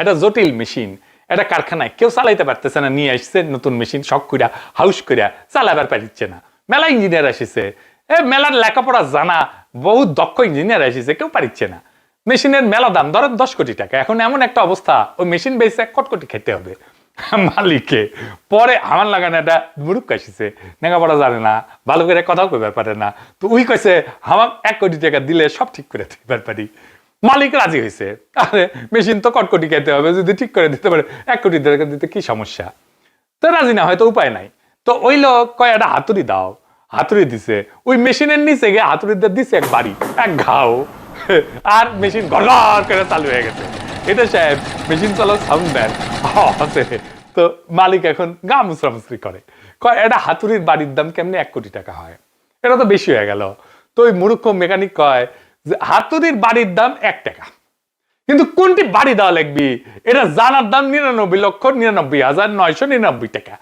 এটা জটিল মেশিন, এটা কারখানায় কেউ চালাইতে পারতেছে না, নিয়ে আসছে নতুন মেশিন শখ কইরা হাউস কইরা চালাবার পারিচ্ছে না। মেলা ইঞ্জিনিয়ার আসিছে, মেলার লেখাপড়া জানা বহুত দক্ষ ইঞ্জিনিয়ার আসিছে, কেউ পারিচ্ছে না। মেশিনের মেলা দাম ধরেন 10 কোটি টাকা। এখন এমন একটা অবস্থা, ওই মেশিন বেচে 1 কোটি খেতে হবে মালিককে। পরে আমার লাগানো একটা মুরুখ আসিছে, লেখাপড়া জানে না, ভালো করে কথাও কইবার পারে না, তো ওই কইছে আমার 1 কোটি টাকা দিলে সব ঠিক করে দিবার পারি। মালিক রাজি হয়েছে, আরে মেশিন তো কটকটি খেতে হবে, যদি ঠিক করে দিতে পারে 1 কোটি টাকা দিতে কি সমস্যা। তো রাজি না, হয়তো উপায় নাই। তো ওই লোক কয় একটা হাতুড়ি দাও, হাতুড়ি দিছে, ওই মেশিনের নিচে গিয়ে হাতুড়ি দিছে এক বাড়ি, এক ঘাও, আর মেশিন গড়গড় করে চালু হয়ে গেছে। এটা সাহেব মেশিন চালাও সাউন্ড দেন আছে। তো মালিক এখন গা মুসরামুসরি করে, কয় এটা হাতুড়ির বাড়ির দাম কেমনি 1 কোটি টাকা হয়, এটা তো বেশি হয়ে গেল। তো ওই মূর্খ মেকানিক কয় যে হাতুড়ির বাড়ির দাম 1 টাকা, কিন্তু কোনটি বাড়ি দেওয়া লাগবে এটা জানার দাম 99,99,999 টাকা।